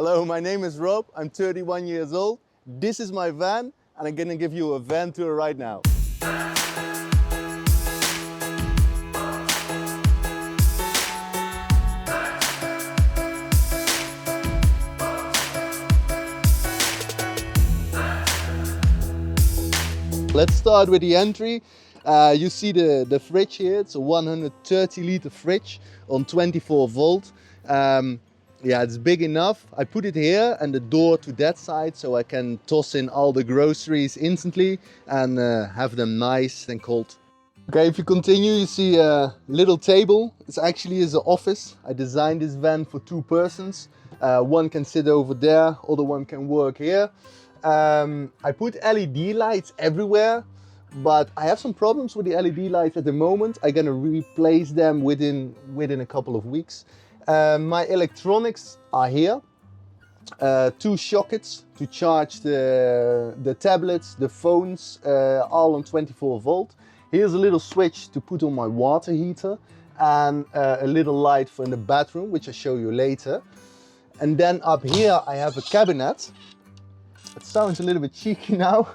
Hello, my name is Rob. I'm 31 years old. This is my van, and I'm gonna give you a van tour right now. Let's start with the entry. You see the fridge here. It's a 130 liter fridge on 24 volt. Yeah, it's big enough. I put it here and the door to that side so I can toss in all the groceries instantly and have them nice and cold. Okay, if you continue, you see a little table. It's actually an office. I designed this van for 2 persons. One can sit over there, other one can work here. I put LED lights everywhere, but I have some problems with the LED lights at the moment. I'm gonna replace them within a couple of weeks. My electronics are here. 2 sockets to charge the tablets, the phones, all on 24 volt. Here's a little switch to put on my water heater and a little light for in the bathroom, which I'll show you later. And then up here I have a cabinet. It sounds a little bit cheeky now.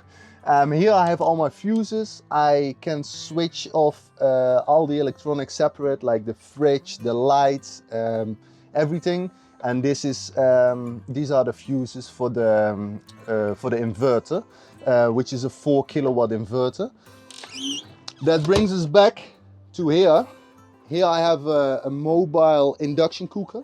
Here I have all my fuses. I can switch off all the electronics separate, like the fridge, the lights, everything. And this is these are the fuses for the inverter, which is a 4 kilowatt inverter. That brings us back to here. Here I have a mobile induction cooker.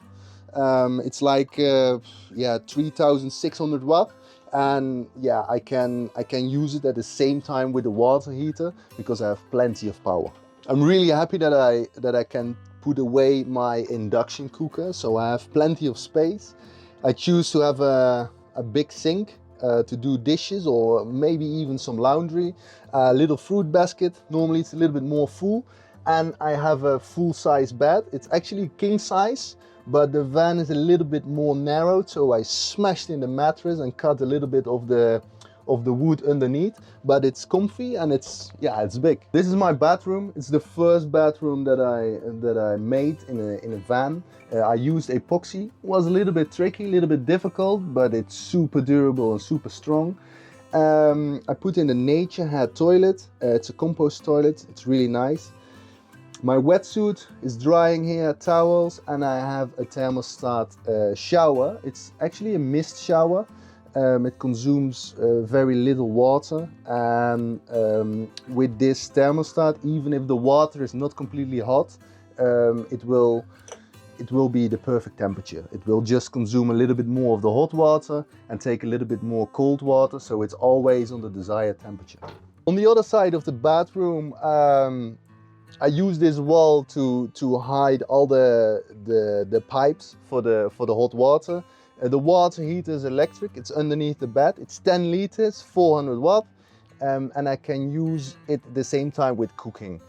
It's like yeah, 3600 watt. And yeah, I can use it at the same time with the water heater because I have plenty of power. I'm really happy that I can put away my induction cooker, so I have plenty of space. I choose to have a big sink to do dishes or maybe even some laundry. A little fruit basket, normally it's a little bit more full. And I have a full-size bed. It's actually king size, but the van is a little bit more narrowed, so I smashed in the mattress and cut a little bit of the wood underneath, but it's comfy and it's big. This is my bathroom. It's the first bathroom that I made in a van. I used epoxy. It was a little bit tricky, a little bit difficult, but it's super durable and super strong. I put in a nature head toilet. It's a compost toilet. It's really nice. My wetsuit is drying here, towels, and I have a thermostat shower. It's actually a mist shower. It consumes very little water, and with this thermostat, even if the water is not completely hot, it will be the perfect temperature. It will just consume a little bit more of the hot water and take a little bit more cold water, so it's always on the desired temperature. On the other side of the bathroom, I use this wall to hide all the pipes for the hot water. The water heater is electric. It's underneath the bed. It's 10 liters, 400 watt, and I can use it at the same time with cooking.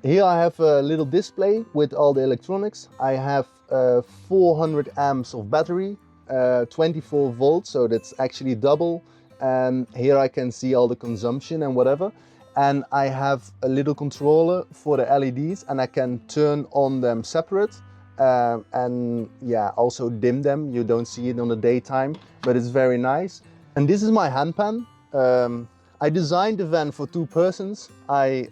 Here I have a little display with all the electronics. I have 400 amps of battery, 24 volts, so that's actually double. And here I can see all the consumption and whatever. And I have a little controller for the LEDs, and I can turn on them separate and yeah, also dim them. You don't see it on the daytime, but it's very nice. And this is my handpan. I designed the van for 2 persons. I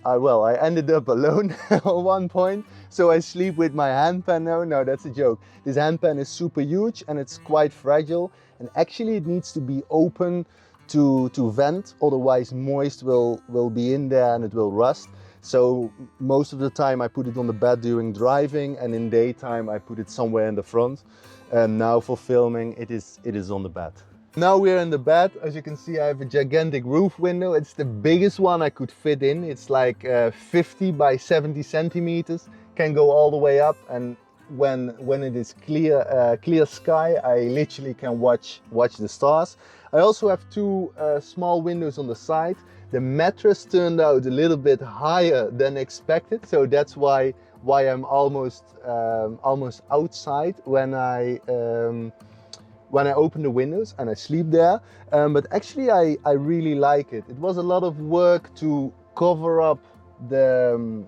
ended up alone at one point, so I sleep with my handpan now. No, that's a joke. This handpan is super huge and it's quite fragile, and actually it needs to be open to vent, otherwise moist will be in there and it will rust. So most of the time I put it on the bed during driving, and in daytime I put it somewhere in the front. And now for filming it is on the bed. Now we're in the bed. As you can see, I have a gigantic roof window. It's the biggest one I could fit in. It's like 50 by 70 centimeters, can go all the way up, and when it is clear sky, I literally can watch the stars. I also have 2 small windows on the side. The mattress turned out a little bit higher than expected, so that's why I'm almost outside when I open the windows and I sleep there. But actually I really like it. It was a lot of work to cover up the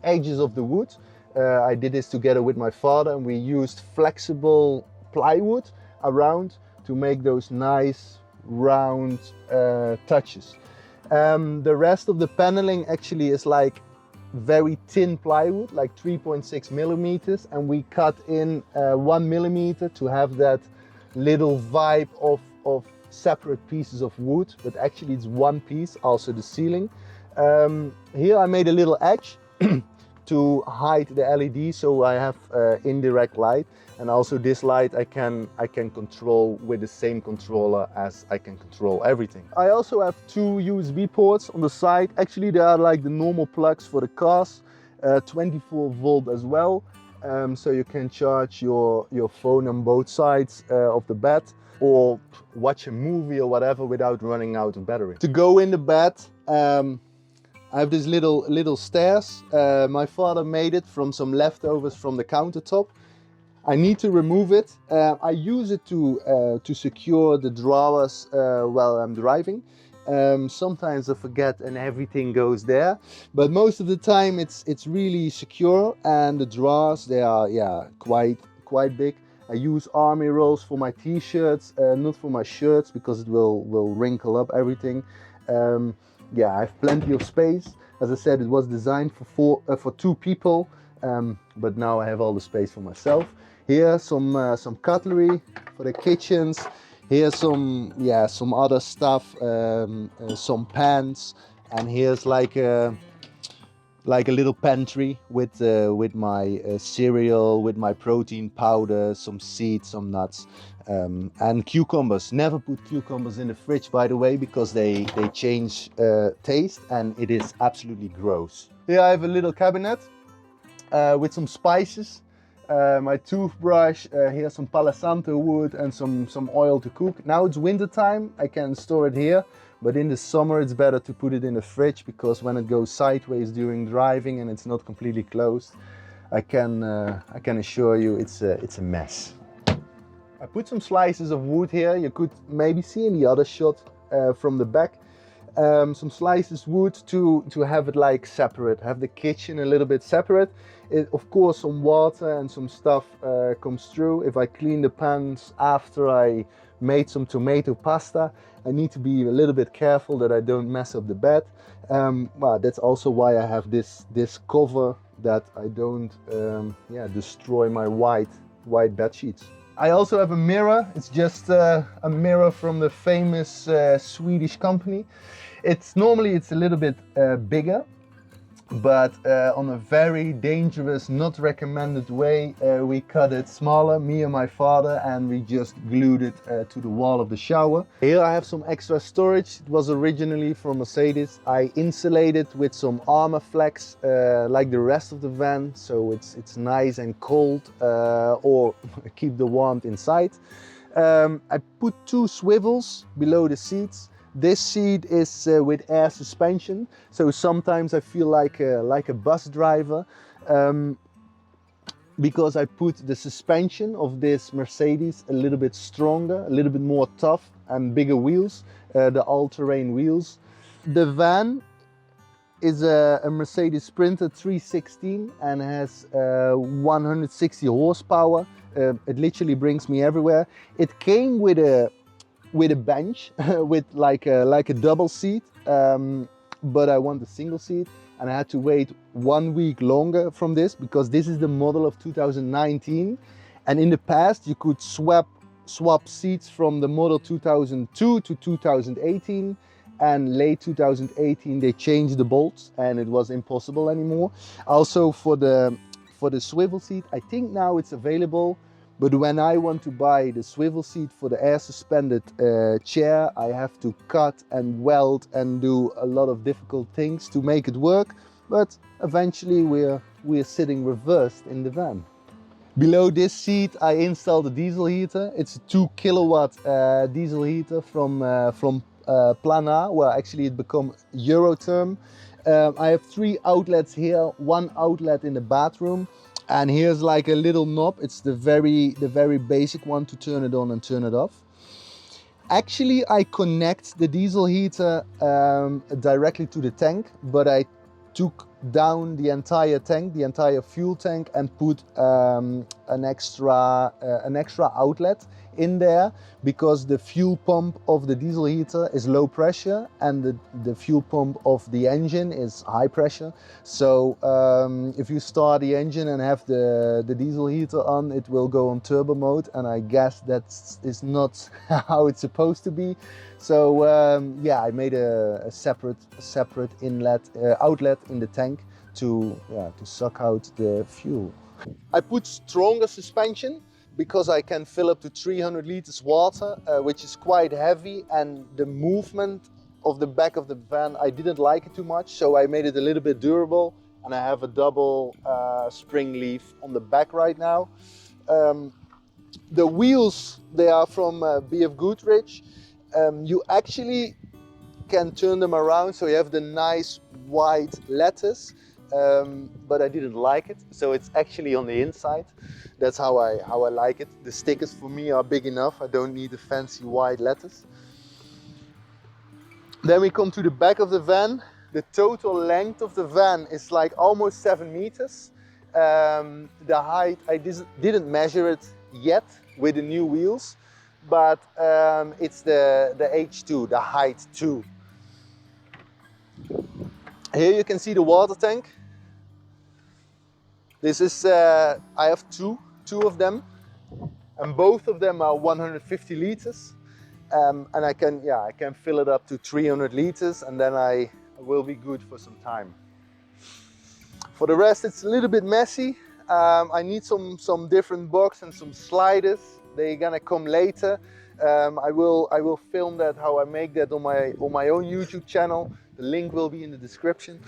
edges of the wood. I did this together with my father, and we used flexible plywood, around to make those nice round touches. The rest of the paneling actually is like very thin plywood, like 3.6 millimeters, and we cut in 1 millimeter to have that little vibe of separate pieces of wood, but actually it's one piece, also the ceiling. Here I made a little edge to hide the LED, so I have indirect light, and also this light I can control with the same controller as I can control everything. I also have 2 USB ports on the side. Actually they are like the normal plugs for the cars, 24 volt as well, so you can charge your phone on both sides of the bed, or watch a movie or whatever without running out of battery. To go in the bed, I have this little stairs. My father made it from some leftovers from the countertop. I need to remove it. I use it to secure the drawers while I'm driving. Sometimes I forget and everything goes there, but most of the time it's really secure, and the drawers, they are quite big. I use army rolls for my t-shirts, not for my shirts, because it will wrinkle up everything. Yeah, I have plenty of space. As I said, it was designed for 2 people, but now I have all the space for myself. Here some cutlery for the kitchens. Here's some other stuff, some pans, and here's like a little pantry with my cereal, with my protein powder, some seeds, some nuts, and cucumbers. Never put cucumbers in the fridge, by the way, because they change taste, and it is absolutely gross. Here I have a little cabinet with some spices, my toothbrush, here's some Palo Santo wood and some oil to cook. Now it's winter time, I can store it here. But in the summer it's better to put it in the fridge, because when it goes sideways during driving and it's not completely closed, I can assure you it's a mess. I put some slices of wood here. You could maybe see in the other shot from the back. Some slices wood to have it like separate, have the kitchen a little bit separate. Of course some water and some stuff comes through. If I clean the pans after I made some tomato pasta, I need to be a little bit careful that I don't mess up the bed. Well, that's also why I have this cover, that I don't destroy my white bed sheets. I also have a mirror. It's just a mirror from the famous Swedish company. Normally it's a little bit bigger, but on a very dangerous, not recommended way, we cut it smaller, me and my father, and we just glued it to the wall of the shower. Here I have some extra storage. It was originally from Mercedes. I insulated with some armor flex like the rest of the van, so it's nice and cold, or keep the warmth inside. I put 2 swivels below the seats. This seat is with air suspension, so sometimes I feel like a bus driver, because I put the suspension of this Mercedes a little bit stronger, a little bit more tough, and bigger wheels, the all-terrain wheels. The van is a Mercedes Sprinter 316 and has 160 horsepower. It literally brings me everywhere. It came with a bench with like a double seat, but I want a single seat, and I had to wait 1 week longer from this, because this is the model of 2019, and in the past you could swap seats from the model 2002 to 2018, and late 2018 they changed the bolts and it was impossible anymore. Also for the swivel seat, I think now it's available. But when I want to buy the swivel seat for the air suspended chair, I have to cut and weld and do a lot of difficult things to make it work. But eventually we're sitting reversed in the van. Below this seat I installed a diesel heater. It's a 2 kilowatt diesel heater from Planar, where actually it become Eurotherm. I have 3 outlets here, 1 outlet in the bathroom. And here's like a little knob. It's the very basic one to turn it on and turn it off. Actually, I connect the diesel heater directly to the tank, but I took down the entire tank, the entire fuel tank, and put an extra outlet in there because the fuel pump of the diesel heater is low pressure and the fuel pump of the engine is high pressure. So if you start the engine and have the diesel heater on, it will go on turbo mode, and I guess that is not how it's supposed to be. So yeah, I made a separate outlet in the tank to suck out the fuel. I put stronger suspension because I can fill up to 300 liters water, which is quite heavy, and the movement of the back of the van, I didn't like it too much, so I made it a little bit durable, and I have a double spring leaf on the back right now. The wheels, they are from BF Goodrich. You actually can turn them around so you have the nice white letters. But I didn't like it, so it's actually on the inside. That's how I like it. The stickers for me are big enough. I don't need the fancy white letters. Then we come to the back of the van. The total length of the van is like almost 7 meters. The height, I didn't measure it yet with the new wheels, but it's the H2, the height 2. Here you can see the water tank. This is, I have two of them, and both of them are 150 liters. And I can fill it up to 300 liters, and then I will be good for some time. For the rest, it's a little bit messy. I need some different box and some sliders. They're gonna come later. I will film that, how I make that on my own YouTube channel. The link will be in the description.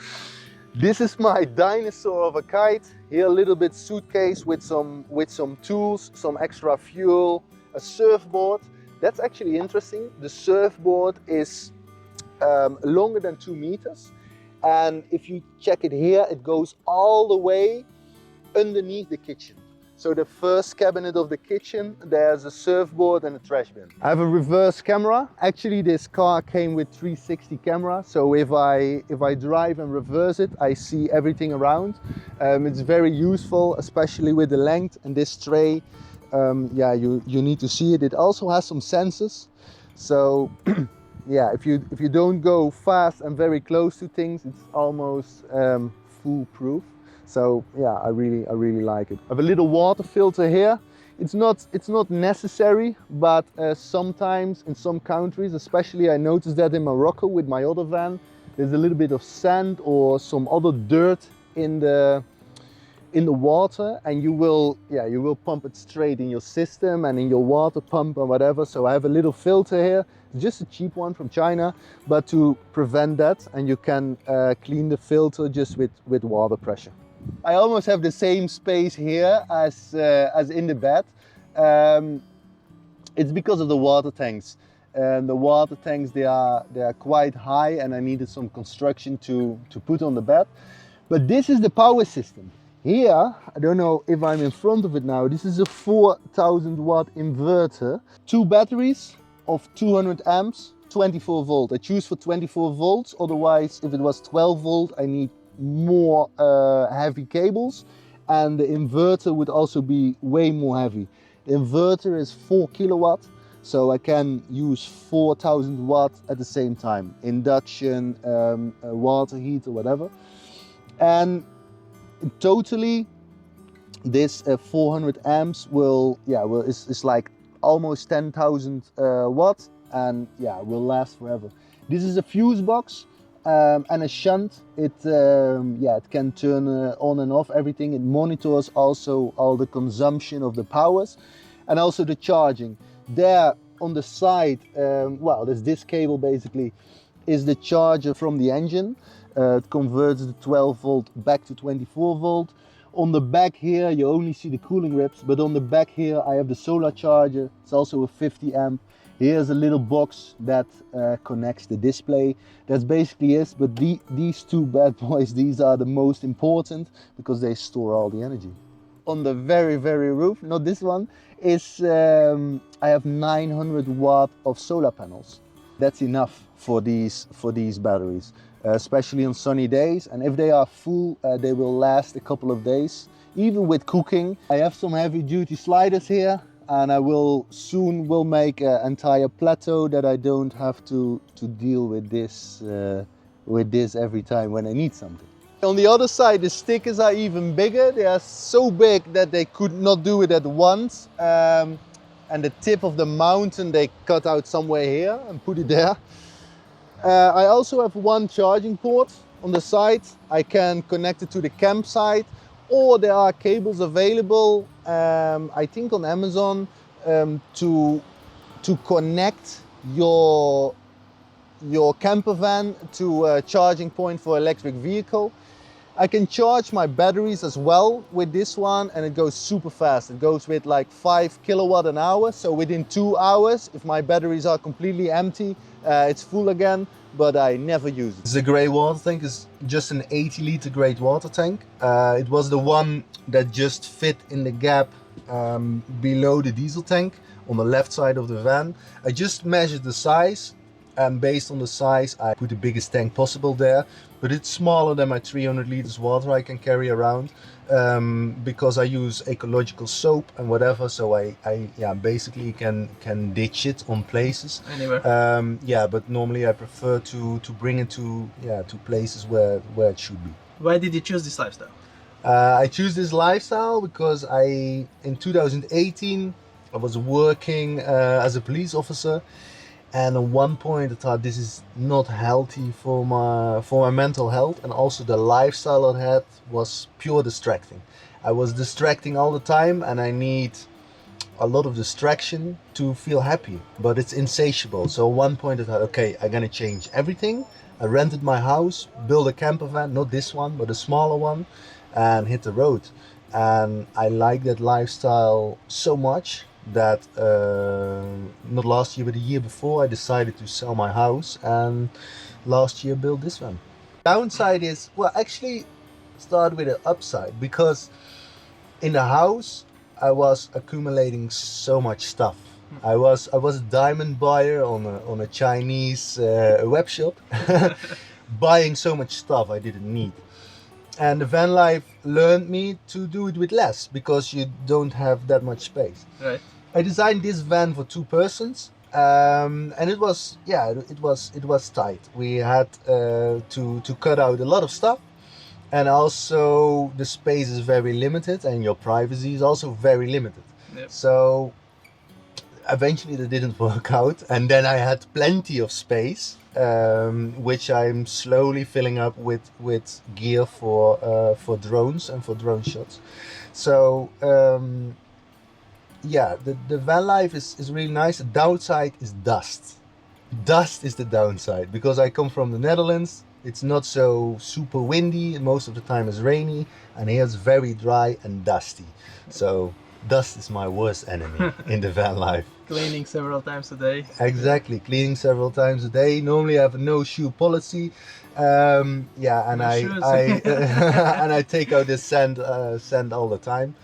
This is my dinosaur of a kite. Here a little bit suitcase with some tools, some extra fuel, a surfboard. That's actually interesting. The surfboard is longer than 2 meters. And if you check it here, it goes all the way underneath the kitchen. So the first cabinet of the kitchen, there's a surfboard and a trash bin. I have a reverse camera. Actually, this car came with 360 camera. So if I drive and reverse it, I see everything around. It's very useful, especially with the length and this tray. Yeah, you need to see it. It also has some sensors. So yeah, if you don't go fast and very close to things, it's almost foolproof. So yeah, I really like it. I have a little water filter here. It's not necessary, but sometimes in some countries, especially I noticed that in Morocco with my other van, there's a little bit of sand or some other dirt in the water, and you will pump it straight in your system and in your water pump or whatever. So I have a little filter here, just a cheap one from China, but to prevent that, and you can clean the filter just with water pressure. I almost have the same space here as in the bed. It's because of the water tanks. The water tanks, they are quite high, and I needed some construction to put on the bed. But this is the power system. Here, I don't know if I'm in front of it now, this is a 4000 watt inverter. 2 batteries of 200 amps, 24 volt. I choose for 24 volts, otherwise if it was 12 volt I need more heavy cables, and the inverter would also be way more heavy. The inverter is 4 kilowatt, so I can use 4000 watts at the same time. Induction, water heater, whatever. And totally this 400 amps is like almost 10,000 watts, and yeah, will last forever. This is a fuse box. And a shunt. It can turn on and off everything. It monitors also all the consumption of the powers and also the charging. There on the side, this cable basically is the charger from the engine. It converts the 12 volt back to 24 volt. On the back here you only see the cooling ribs, but on the back here I have the solar charger. It's also a 50 amp. Here's a little box that connects the display. That's basically it, but these two bad boys, these are the most important because they store all the energy. On the very roof, not this one, is I have 900 watt of solar panels. That's enough for these batteries, especially on sunny days, and if they are full, they will last a couple of days. Even with cooking, I have some heavy duty sliders here. and I will soon make an entire plateau that I don't have to deal with this every time when I need something. On the other side, the stickers are even bigger. They are so big that they could not do it at once. And the tip of the mountain they cut out somewhere here and put it there. I also have one charging port on the side. I can connect it to the campsite, or there are cables available, I think on Amazon, to connect your camper van to a charging point for electric vehicle. I can charge my batteries as well with this one, and it goes super fast. It goes with like 5 kilowatt an hour. So within 2 hours, if my batteries are completely empty, it's full again, but I never use it. The grey water tank is just an 80-liter grey water tank. It was the one that just fit in the gap below the diesel tank on the left side of the van. I just measured the size, and based on the size I put the biggest tank possible there, but it's smaller than my 300 liters water I can carry around, because I use ecological soap and whatever, so I basically can ditch it on places anywhere. Yeah, but normally I prefer to bring it to places where it should be. Why did you choose this lifestyle? I choose this lifestyle because in 2018 I was working as a police officer, and at one point I thought this is not healthy for my mental health, and also the lifestyle I had was pure distracting. I was distracting all the time, and I need a lot of distraction to feel happy, but it's insatiable. So at one point I thought, okay, I'm gonna change everything. I rented my house, built a camper van, not this one, but a smaller one, and hit the road. And I like that lifestyle so much that not last year but the year before I decided to sell my house, and last year built this one. Downside is, well, actually start with an upside, because in the house I was accumulating so much stuff. I was a diamond buyer on a Chinese web shop buying so much stuff I didn't need. And the Vanlife learned me to do it with less, because you don't have that much space. Right. I designed this van for 2 persons, and it was tight. We had to cut out a lot of stuff, and also the space is very limited, and your privacy is also very limited. Yep. So eventually that didn't work out, and then I had plenty of space, which I'm slowly filling up with gear for drones and for drone shots. So yeah, the Vanlife is really nice. The downside is dust. Dust is the downside, because I come from the Netherlands. It's not so super windy, and most of the time it's rainy, and here it's very dry and dusty. So dust is my worst enemy in the Vanlife. Cleaning several times a day. Exactly, cleaning several times a day. Normally I have a no shoe policy. Yeah, and No shoes. and I take out this sand all the time.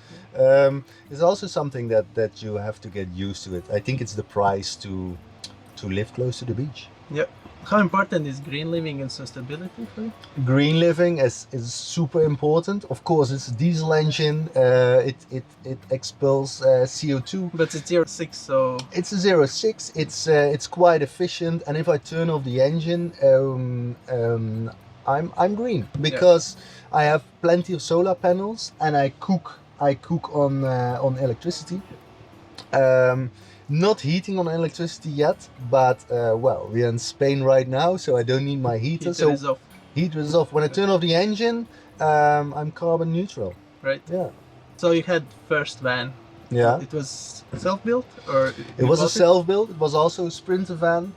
It's also something that you have to get used to it. I think it's the price to live close to the beach. Yep. How important is green living and sustainability for you? Green living is super important. Of course, it's a diesel engine. It expels CO2. But it's 0.6, so It's a 0.6. It's quite efficient. And if I turn off the engine, I'm green, because I have plenty of solar panels, and I cook on electricity. Not heating on electricity yet, but well, we're in Spain right now, so I don't need my heater. heater is off. Heater is off. When I turn off the engine, I'm carbon neutral. Right. Yeah. So you had first van. Yeah. It was self-built, or It was a self-built. It was also a Sprinter van.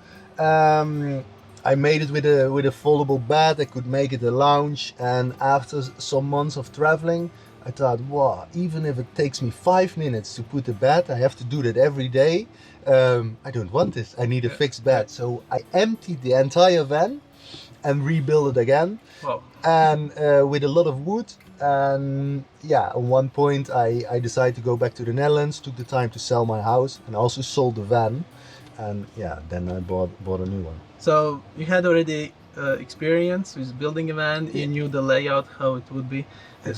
I made it with a foldable bed. I could make it a lounge, and after some months of traveling, I thought, wow, even if it takes me 5 minutes to put the bed, I have to do that every day. I don't want this. I need a fixed bed. So I emptied the entire van and rebuilt it again. Wow. And with a lot of wood. And yeah, at one point I decided to go back to the Netherlands, took the time to sell my house, and also sold the van. And yeah, then I bought a new one. So you had already experience with building a van. You knew the layout, how it would be.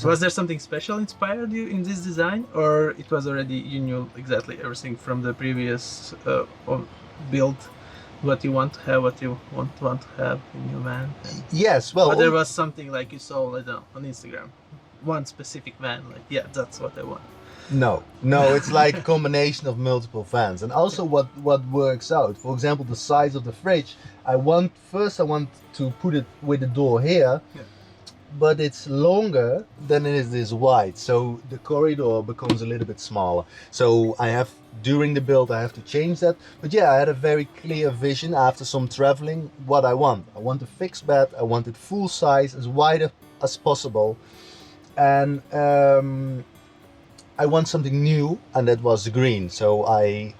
Was there something special inspired you in this design, or it was already you knew exactly everything from the previous build, what you want to have, what you want to have in your van? Yes, well, or there was something like you saw, I don't know, on Instagram, one specific van, like yeah, that's what I want. no, it's like a combination of multiple vans, and also what works out. For example, the size of the fridge. I want to put it with the door here, but it's longer than it is wide, so the corridor becomes a little bit smaller. So during the build I have to change that. But yeah, I had a very clear vision after some traveling what I want. I want a fixed bed. I want it full size, as wide as possible, and I want something new, and that was green. So I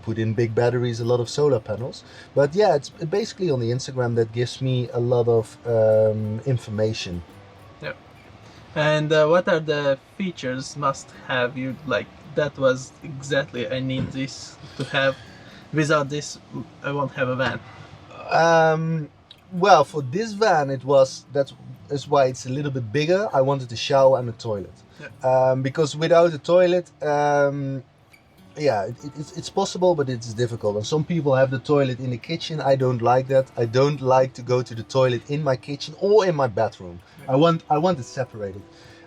put in big batteries, a lot of solar panels. But yeah, it's basically on the Instagram that gives me a lot of information. Yeah. And what are the features must have you like? That was exactly I need this to have. Without this, I won't have a van. Well, for this van, that's why it's a little bit bigger. I wanted a shower and a toilet. Yeah. Because without a toilet, it's possible, but it's difficult. And some people have the toilet in the kitchen. I don't like that. I don't like to go to the toilet in my kitchen or in my bedroom. Yeah. I want it separated.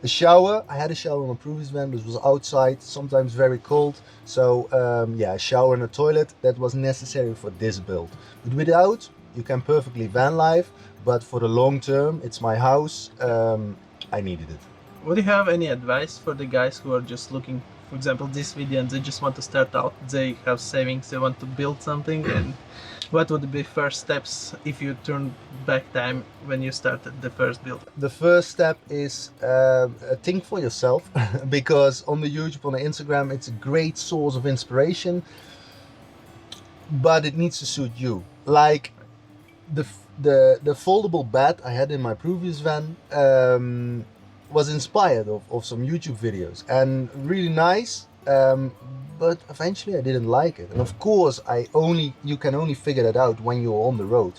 A shower, I had a shower in my previous van, but it was outside, sometimes very cold. So a shower and a toilet, that was necessary for this build. But without, you can perfectly van life, but for the long term, it's my house, I needed it. Would you have any advice for the guys who are just looking, for example, this video, and they just want to start out, they have savings, they want to build something, and what would be first steps if you turn back time when you started the first build? The first step is think for yourself, because on the YouTube, on the Instagram, it's a great source of inspiration, but it needs to suit you. Like the foldable bed I had in my previous van was inspired of some YouTube videos, and really nice, but eventually I didn't like it. And of course you can only figure that out when you're on the road.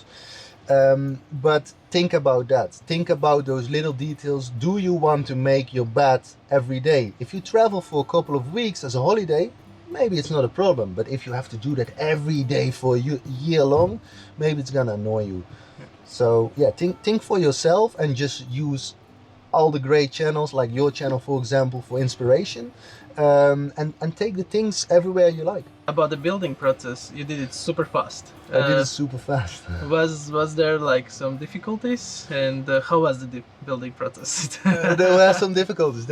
But think about that. Think about those little details. Do you want to make your bed every day? If you travel for a couple of weeks as a holiday, maybe it's not a problem. But if you have to do that every day for a year long, maybe it's gonna annoy you. So yeah, think for yourself, and just use all the great channels like your channel, for example, for inspiration, and take the things everywhere you like. About the building process, you did it super fast. I did it super fast. Was there like some difficulties, and how was the building process? There were some difficulties.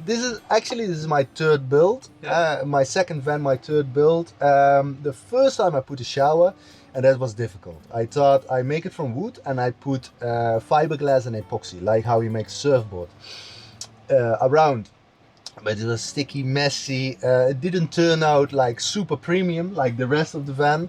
This is my third build. Yeah. My second van, my third build. The first time I put a shower, and that was difficult. I thought I make it from wood, and I put fiberglass and epoxy, like how you make a surfboard, around. But it was sticky, messy. It didn't turn out like super premium like the rest of the van.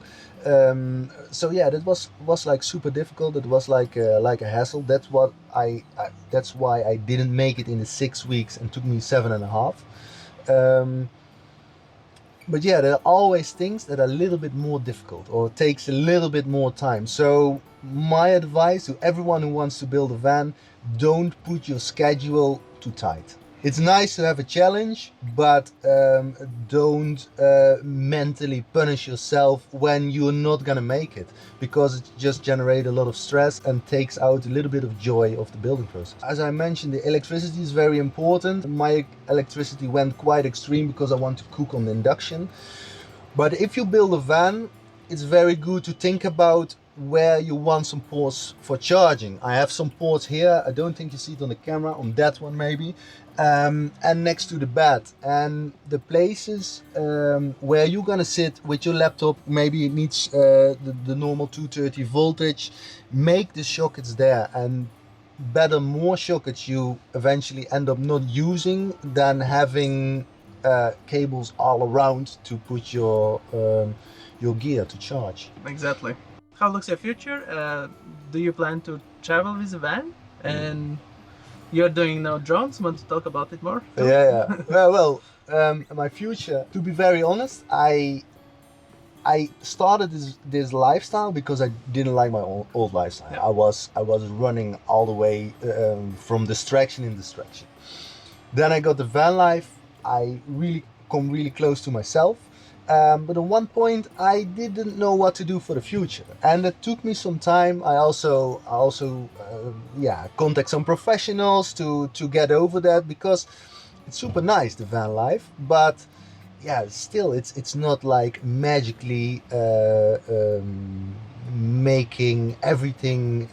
So yeah, that was like super difficult. It was like a hassle. That's why I didn't make it in the 6 weeks, and took me 7.5. But yeah, there are always things that are a little bit more difficult, or takes a little bit more time. So my advice to everyone who wants to build a van: don't put your schedule too tight. It's nice to have a challenge, but don't mentally punish yourself when you're not gonna make it, because it just generates a lot of stress and takes out a little bit of joy of the building process. As I mentioned, the electricity is very important. My electricity went quite extreme because I want to cook on the induction. But if you build a van, it's very good to think about where you want some ports for charging. I have some ports here. I don't think you see it on the camera, on that one maybe, and next to the bed, and the places where you're gonna sit with your laptop. Maybe it needs the normal 230 voltage. Make the sockets there, and better more sockets you eventually end up not using than having cables all around to put your gear to charge. Exactly. How looks your future? Do you plan to travel with a van? And you're doing now drones. Want to talk about it more? Yeah. Well, my future, to be very honest, I started this lifestyle because I didn't like my old lifestyle. Yeah. I was running all the way from distraction in distraction. Then I got the van life. I really come really close to myself. But at one point I didn't know what to do for the future, and it took me some time. I also contact some professionals to get over that, because it's super nice, the van life, but yeah, still it's not like magically making everything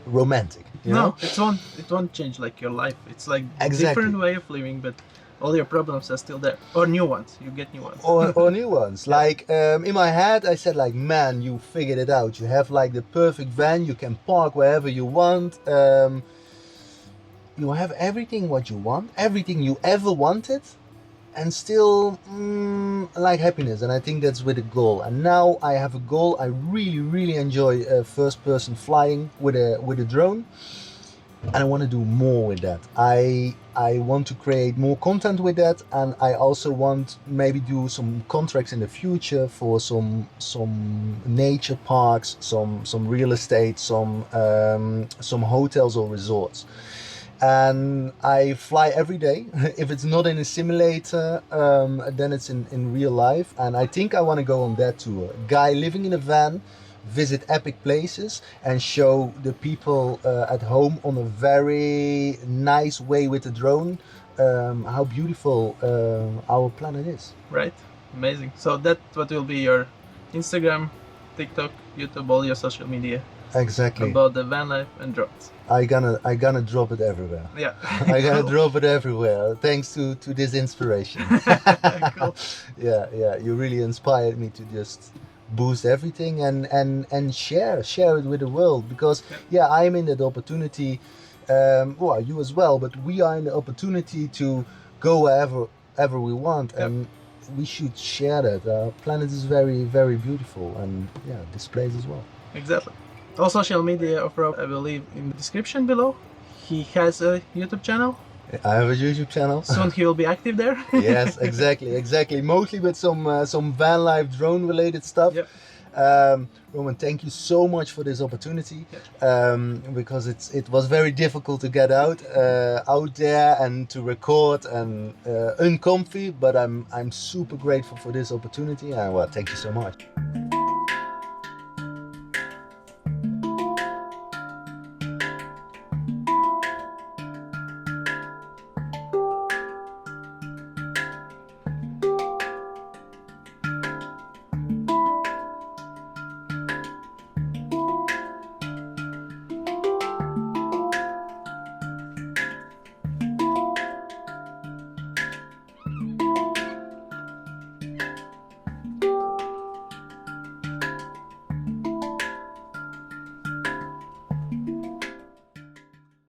romantic, you know? It won't change like your life. It's like a Exactly. different way of living, but all your problems are still there, or new ones. You get new ones. or new ones. Yeah. Like in my head I said, like, man, you figured it out. You have like the perfect van. You can park wherever you want. You have everything what you want, everything you ever wanted, and still like happiness. And I think that's with a goal. And now I have a goal. I really enjoy first person flying with a drone, and I want to do more with that. I want to create more content with that, and I also want maybe do some contracts in the future for some nature parks, some real estate, some hotels or resorts. And I fly every day. If it's not in a simulator, then it's in real life. And I think I want to go on that tour. Guy living in a van, visit epic places, and show the people at home on a very nice way with the drone how beautiful our planet is. Right, amazing. So that's what will be your Instagram, TikTok, YouTube, all your social media Exactly. about the van life and drones. I gonna drop it everywhere. Yeah. I gotta Cool. drop it everywhere, thanks to this inspiration. Cool. Yeah, you really inspired me to just boost everything and share it with the world, because I'm in that opportunity, well, you as well, but we are in the opportunity to go wherever we want, and we should share that. Our planet is very beautiful, and this place as well. Exactly. All social media of Rob I will leave in the description below. He has a YouTube channel. I have a YouTube channel. Soon he will be active there. Yes, exactly. Mostly with some van life drone related stuff. Yep. Roman, thank you so much for this opportunity, because it was very difficult to get out there and to record, and uncomfy. But I'm super grateful for this opportunity, and well, thank you so much.